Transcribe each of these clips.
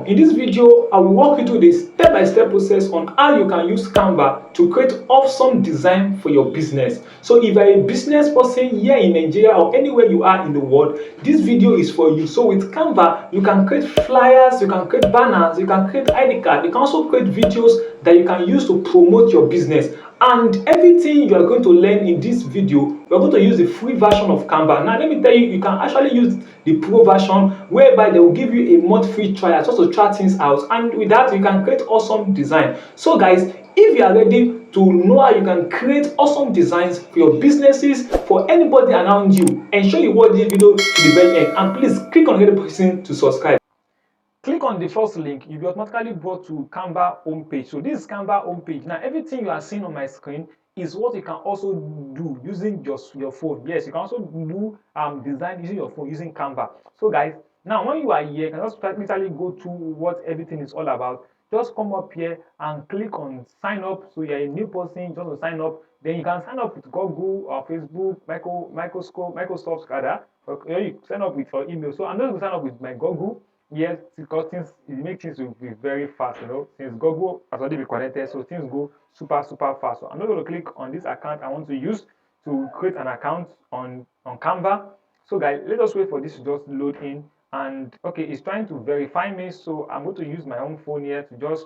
welcome. In this video, I will walk you through the step-by-step process on how you can use Canva to create awesome design for your business. So if you're a business person here in Nigeria or anywhere you are in the world, this video is for you. So with Canva, you can create flyers, you can create banners, you can create ID card, you can also create videos that you can use to promote your business. And everything you are going to learn in this video, we are going to use the free version of Canva. Now let me tell you, you can actually use the pro version, whereby they will give you a month free trial just to try things out, and with that you can create awesome design. So guys, if you are ready to know how you can create awesome designs for your businesses, for anybody around you, ensure you watch this video to the very end, and please click on the button to subscribe. Click on the first link, you'll be automatically brought to Canva homepage. So this is Canva homepage. Now everything you are seeing on my screen is what you can also do using just your phone. Yes, you can also do design using your phone using Canva. So guys, now when you are here, you can just literally go to what everything is all about. Just come up here and click on sign up. So you're a new person, just to sign up. Then you can sign up with Google or Facebook, Microsoft rather. Or you sign up with your email. So I'm just going to sign up with my Google. Yes, because things it makes things to be very fast, since Google has already been connected, so things go super fast. So I'm not going to click on this account I want to use to create an account on Canva. So guys, let us wait for this to just load in. And okay, it's trying to verify me, so I'm going to use my own phone here to just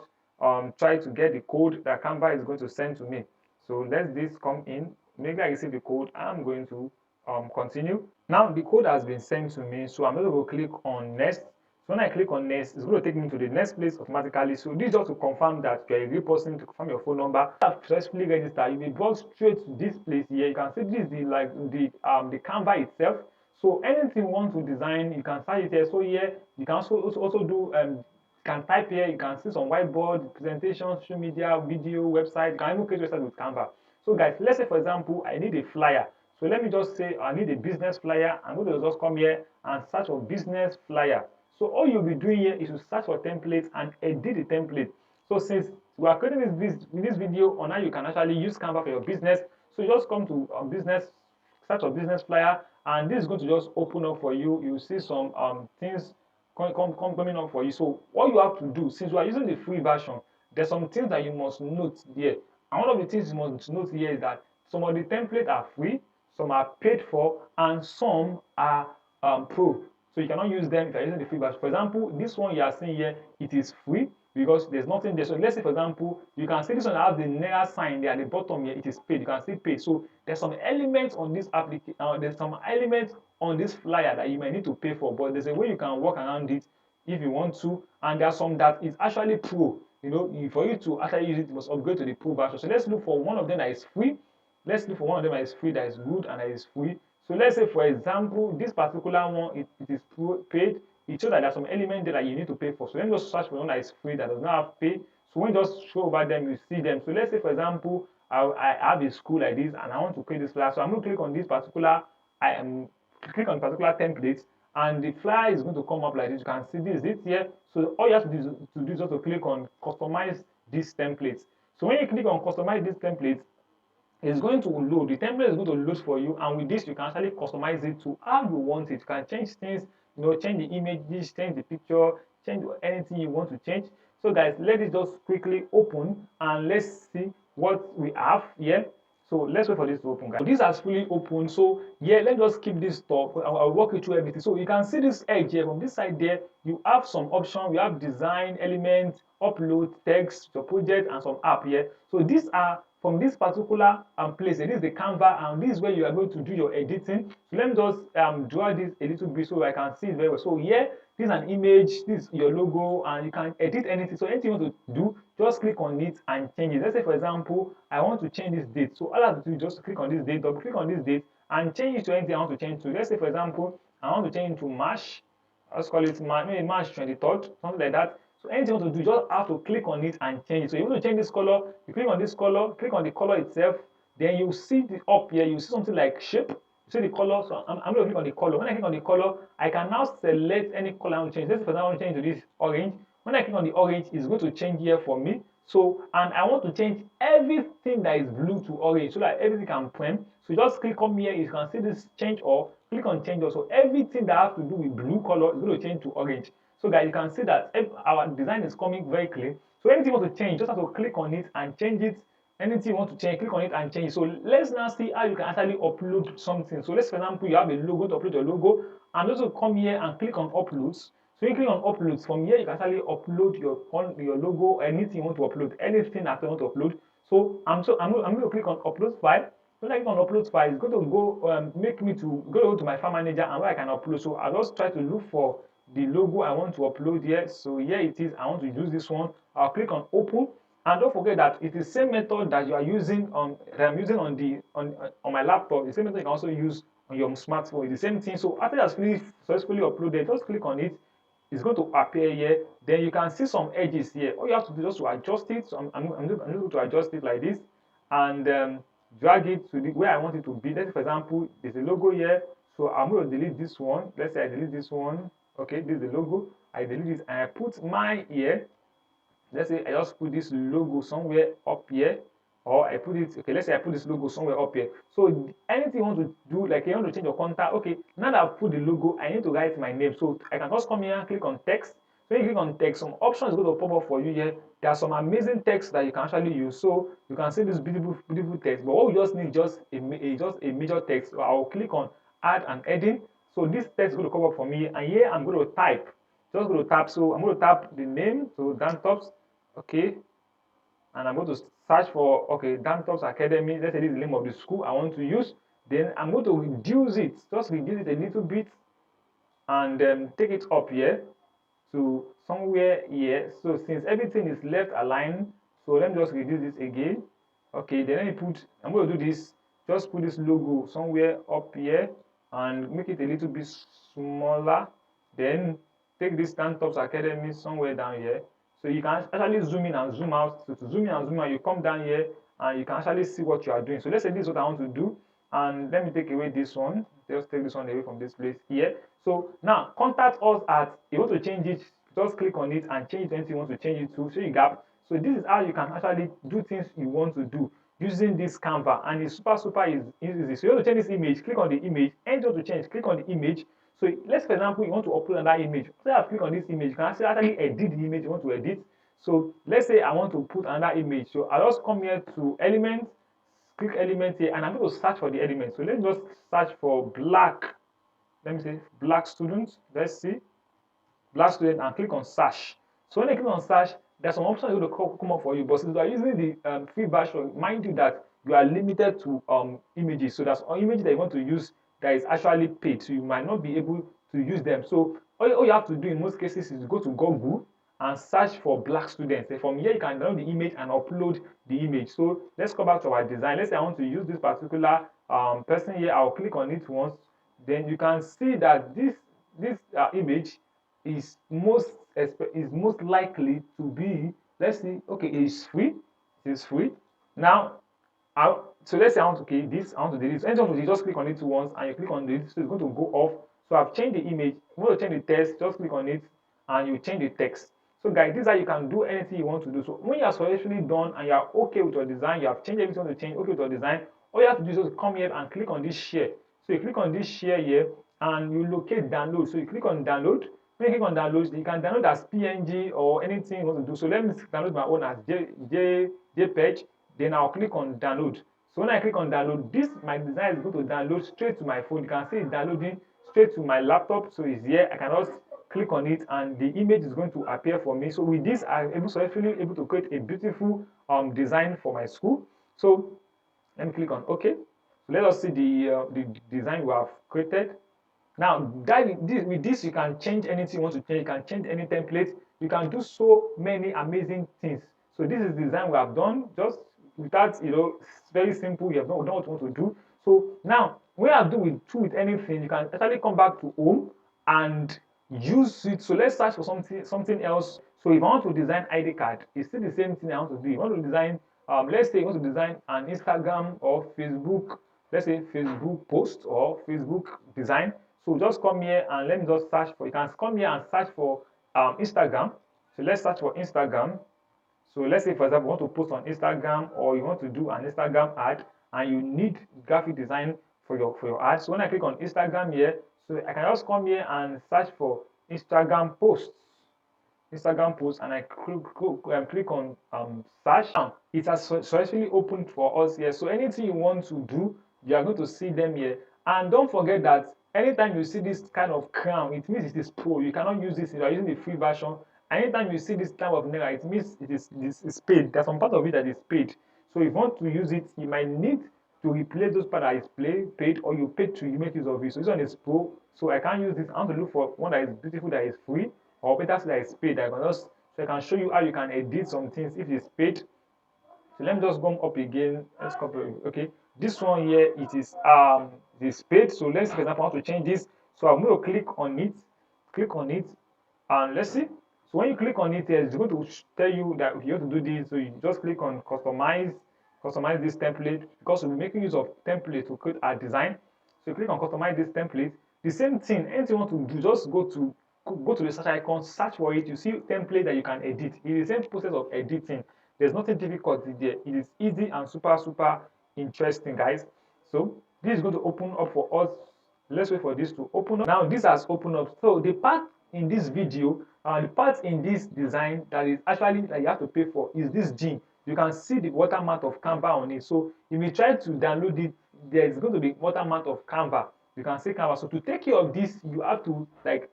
try to get the code that Canva is going to send to me. So let this come in. Maybe I receive the code. I'm going to continue. Now the code has been sent to me, so I'm going to go click on next. So when I click on next, it's going to take me to the next place automatically. So this is just to confirm that you're a real person, to confirm your phone number. After you have successfully registered, you'll be brought straight to this place here. You can see this is the Canva itself. So anything you want to design, you can start it here. So here you can also do you can type here, you can see some whiteboard, presentation, social media, video, website. You can even create website with Canva. So guys, let's say for example, I need a flyer. So let me just say I need a business flyer. I'm going to just come here and search for business flyer. So all you'll be doing here is to search for templates and edit the template. So since we are creating this video on how you can actually use Canva for your business, so you just come to search for business flyer, and this is going to just open up for you. You'll see some things coming up for you. So what you have to do, since we are using the free version, there's some things that you must note here. And one of the things you must note here is that some of the templates are free, some are paid for, and some are pro. So you cannot use them if you're using the free version. For example, this one you are seeing here, it is free because there's nothing there. So let's say, for example, you can see this one has the Naira sign there at the bottom here. It is paid. You can see paid. So there's some elements on this application. There's some elements on this flyer that you might need to pay for, but there's a way you can work around it if you want to. And there's some that is actually pro. For you to actually use it, you must upgrade to the pro version. So let's look for one of them that is free. Let's look for one of them that is free, that is good, and that is free. So let's say, for example, this particular one, it is paid. It shows that there's some element there that you need to pay for. So let me just search for one that is free, that does not have pay. So when you just show over them, you see them. So let's say, for example, I have a school like this, and I want to create this flyer. So I'm going to click on this particular, click on particular template, and the flyer is going to come up like this. You can see this here. So all you have to do is just to click on customize this template. So when you click on customize this template, it's going to load. The template is going to load for you, and with this you can actually customize it to how you want it. You can change things, change the images, change the picture, change anything you want to change. So guys, let it just quickly open and let's see what we have here. So let's wait for this to open, guys. So this has fully opened. So yeah, let's just keep this top. I'll walk you through everything. So you can see this edge here. From this side there, you have some options. We have design, elements, upload, text, your project, and some app here. So these are from this particular place. This is the Canva, and this is where you are going to do your editing. So let me just draw this a little bit so I can see it very well. So here, this is an image, this is your logo, and you can edit anything. So anything you want to do, just click on it and change it. Let's say, for example, I want to change this date. So all I have to do is just click on this date, double click on this date, and change it to anything I want to change to. Let's say, for example, I want to change it to March. Let's call it maybe March 23rd, something like that. So anything you want to do, you just have to click on it and change it. So you want to change this color, you click on this color, click on the color itself, then you see the up here, you see something like shape, you see the color. So I'm going to click on the color. When I click on the color, I can now select any color I want to change. Let's say, for example, I want to change to this orange. When I click on the orange, it's going to change here for me. So, and I want to change everything that is blue to orange so that everything can print. So just click on here, you can see this change all, click on change all. So everything that has to do with blue color is going to change to orange. So guys, you can see that our design is coming very clean. So anything you want to change, you just have to click on it and change it. Anything you want to change, click on it and change it. So let's now see how you can actually upload something. So let's, for example, you have a logo, to upload your logo, and also come here and click on uploads. So you click on uploads. From here, you can actually upload your logo, anything you want to upload, anything that you want to upload. So I'm going to click on upload file. When I click on upload file, it's going to go make me to go to my file manager and where I can upload. So I'll just try to look for the logo I want to upload here. So here it is. I want to use this one. I'll click on open. And don't forget that it's the same method that you are using on that I'm using on my laptop. The same method you can also use on your smartphone. It's the same thing. So after that's successfully uploaded, just click on it. It's going to appear here. Then you can see some edges here. All you have to do is just to adjust it. So I'm going to adjust it like this, and drag it to the where I want it to be. Let's say, for example, there's a logo here. So I'm going to delete this one. Let's say I delete this one. Okay, this is the logo. I delete it and I put mine here. Let's say I just put this logo somewhere up here, or I put it, okay, let's say I put this logo somewhere up here. So anything you want to do, like you want to change your contact, okay, now that I've put the logo, I need to write my name. So I can just come here and click on text. So when you click on text, some options are going to pop up for you here. There are some amazing text that you can actually use. So you can see this beautiful text, but what we just need just a major text. So I'll click on add and heading. So this text is going to come up for me, and here I'm going to type. Just going to tap. So I'm going to tap the name, so Dan Tops, okay, and I'm going to search for, okay, Dan Tops Academy. Let's say this is the name of the school I want to use. Then I'm going to reduce it, just reduce it a little bit, and take it up here to somewhere here. So since everything is left aligned, so let me just reduce this again. Okay, then let me put, I'm going to do this, just put this logo somewhere up here and make it a little bit smaller. Then take this Dan Tops Academy somewhere down here. So you can actually zoom in and zoom out. So to zoom in and zoom out, you come down here and you can actually see what you are doing. So let's say this is what I want to do. And let me take away this one. Just take this one away from this place here. So now contact us at, you want to change it, just click on it and change it to anything you want to change it to. So you gap. So this is how you can actually do things you want to do using this Canva, and it's super easy. So you want to change this image, click on the image, and you want to change, click on the image. So let's, for example, you want to upload another image. So I click on this image, you can actually edit the image you want to edit. So let's say I want to put another image. So I'll just come here to elements, click element here, and I'm going to search for the element. So let's just search for black. Let me say black students. Let's see black student and click on search. So when I click on search, there's some options that will come up for you. But since you are using the free version, mind you that you are limited to images. So that's an image that you want to use that is actually paid. So you might not be able to use them. So all you have to do in most cases is go to Google and search for black students. And from here, you can download the image and upload the image. So let's go back to our design. Let's say I want to use this particular person here. I'll click on it once. Then you can see that this image is most likely to be, let's see, okay, it's free. It is free. Now, so let's say I want to, okay, this I want to delete. So anytime you just click on it once and you click on this, so it's going to go off. So I've changed the image. You want to change the text, just click on it and you change the text. So guys, this is how you can do anything you want to do. So when you are successfully done and you are okay with your design, you have changed everything you want to change, okay with your design, all you have to do is just come here and click on this share. So you click on this share here and you locate download. So you click on download. When you click on download, you can download as PNG or anything you want to do. So let me download my own as JPEG. Then I'll click on download. So when I click on download, this my design is going to download straight to my phone. You can see it downloading straight to my laptop. So it's here. I can just click on it and the image is going to appear for me. So with this, I'm able to create a beautiful design for my school. So let me click on OK. So let us see the design we have created. Now, with this, you can change anything you want to change. You can change any template. You can do so many amazing things. So this is the design we have done. Just without, it's very simple. You have done what you want to do. So now, when you do with anything, you can actually come back to home and use it. So let's search for something else. So if I want to design ID card, it's still the same thing I want to do. You want to design, let's say you want to design an Instagram or Facebook, let's say Facebook post or Facebook design. So just come here and let me just search for, you can come here and search for Instagram. So let's search for Instagram. So let's say, for example, you want to post on Instagram or you want to do an Instagram ad and you need graphic design for your ad. So when I click on Instagram here, so I can just come here and search for Instagram posts. Instagram post, and I click on search. Now it has successfully opened for us here. So anything you want to do, you are going to see them here. And don't forget that anytime you see this kind of crown, it means it is pro. You cannot use this if you are using the free version. Anytime you see this type of naira, it means it is paid. There's some part of it that is paid. So if you want to use it, you might need to replace those part that is paid, or you paid to make use of it. So this one is pro. So I can't use this. I want to look for one that is beautiful, that is free, or better still that is paid. I can just so I can show you how you can edit some things if it's paid. So let me just go up again. Let's copy. Okay, this one here it is paid. So let's, for example, I want to change this. So I'm going to click on it, and let's see. So when you click on it, it's going to tell you that if you want to do this, so you just click on customize this template, because we'll be making use of template to create our design. So you click on customize this template. The same thing, anything you want to do, just go to the search icon, search for it. You see template that you can edit. It is the same process of editing. There's nothing difficult there. It is easy and super interesting, guys. So this is going to open up for us. Let's wait for this to open up. Now this has opened up. So the part in this video, the part in this design that is actually that you have to pay for is this gene. You can see the watermark of Canva on it. So if you try to download it, there is going to be watermark of Canva. You can see Canva. So to take care of this, you have to like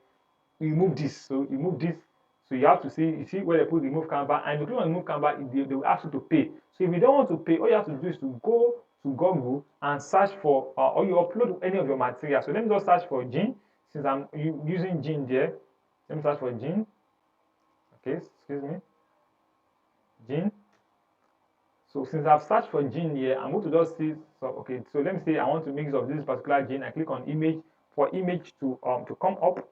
remove this. So remove this. So you have to see, you see where they put remove Canva, and if you click on remove Canva, they will ask you to pay. So if you don't want to pay, all you have to do is to go to Google and search for, or you upload any of your material. So let me just search for gene, since I'm using gene there. Let me search for gene. Okay, excuse me, gene. So since I've searched for gene here, I'm going to just see. So okay, so let me say I want to make use of this particular gene. I click on image for image to come up.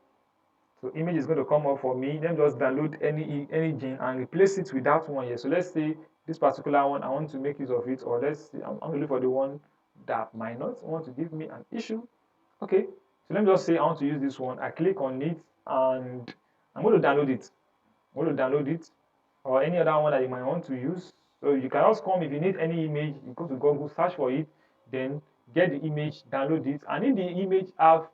So image is going to come up for me. Then just download any gene and replace it with that one here. So let's say this particular one, I want to make use of it, or let's see, I'm going to look for the one that might not want to give me an issue. Okay, so let me just say I want to use this one. I click on it and I'm going to download it. I'm going to download it, or any other one that you might want to use. So you can also come, if you need any image, you go to Google, search for it, then get the image, download it. And if the image have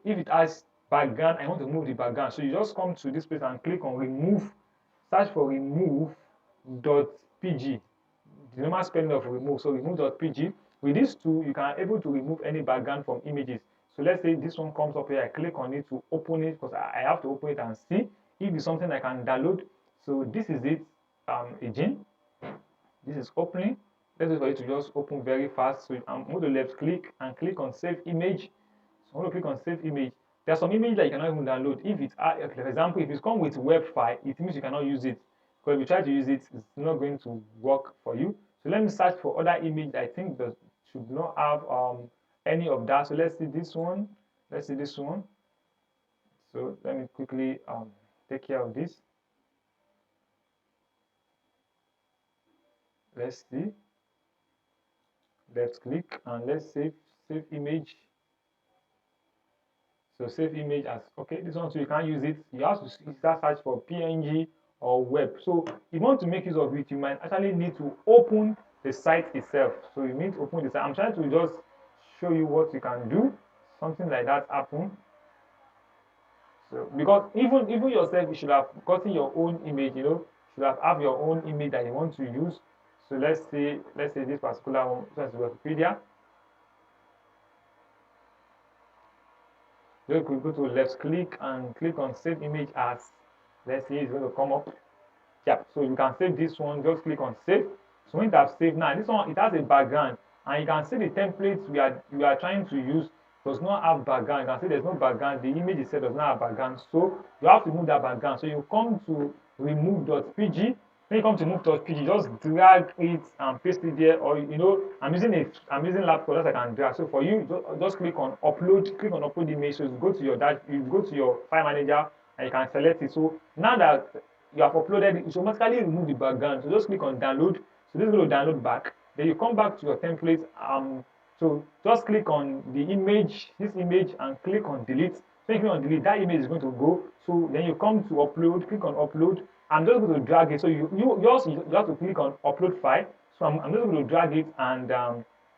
if it has background, I want to remove the background. So you just come to this place and click on remove, search for remove.pg, the normal spelling of remove. So remove.pg. With these two, you can able to remove any background from images. So let's say this one comes up here, I click on it to open it, because I have to open it and see if it's something I can download. So this is it, again. This is opening. Let's wait for it to just open very fast. So I'm going to left click and click on save image. So I'm going to click on save image. There are some images that you cannot even download. If it's, for example, if it's come with web file, it means you cannot use it. Because if you try to use it, it's not going to work for you. So let me search for other image I think that should not have any of that. So let's see this one. Let's see this one. So let me quickly take care of this. Let's see. Left click and let's save image. So save image as, okay, this one, so you can't use it. You have to start search for PNG or web. So if you want to make use of it, you might actually need to open the site itself. So you need to open the site. I'm trying to just show you what you can do. Something like that happen. So because even yourself, you should have gotten your own image, you know, should have your own image that you want to use. So let's say this particular one, this is Wikipedia. You could go to left click and click on save image as. Let's see, it's going to come up. Yeah, so you can save this one, just click on save. So when you have saved now, this one, it has a background, and you can see the templates we are trying to use does not have background. You can see there's no background. The image itself does not have background, so you have to remove that background. So you come to remove.pg. When you come to remove.pg, just drag it and paste it there, or you know, I'm using laptop that I can drag. So for you, just click on upload image. So you go to your file manager and you can select it. So now that you have uploaded it, should automatically remove the background. So just click on download. So this is going to download back. Then you come back to your template. So just click on the image, this image, and click on delete. So you click on delete, that image is going to go. So then you come to upload, click on upload. I'm just going to drag it. So you have to click on upload file. So I'm just going to drag it and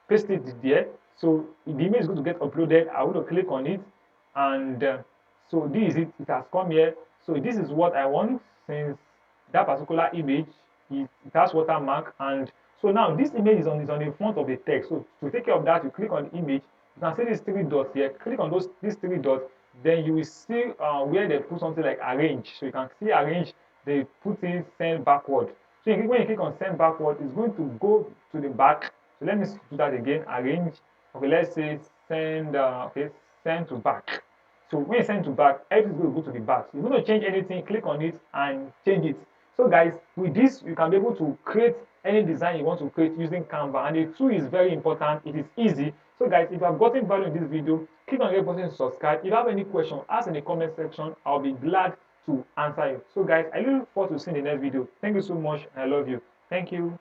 paste it there. So the image is going to get uploaded. I want to click on it, and so this is it. It has come here. So this is what I want, since that particular image it has watermark. And so now this image is on the front of the text. So to take care of that, you click on the image. You can see these three dots here. Click on these three dots. Then you will see where they put something like arrange. So you can see arrange. They put in send backward. So when you click on send backward, it's going to go to the back. So let me do that again. Arrange. Okay, let's say send. Send to back. So when you send to back, everything's going to go to the back. So if you want to change anything, click on it and change it. So guys, with this, you can be able to create any design you want to create using Canva. And the tool is very important. It is easy. So guys, if you have gotten value in this video, click on the button to subscribe. If you have any question, ask in the comment section. I'll be glad to answer you. So guys, I look forward to seeing the next video. Thank you so much. I love you. Thank you.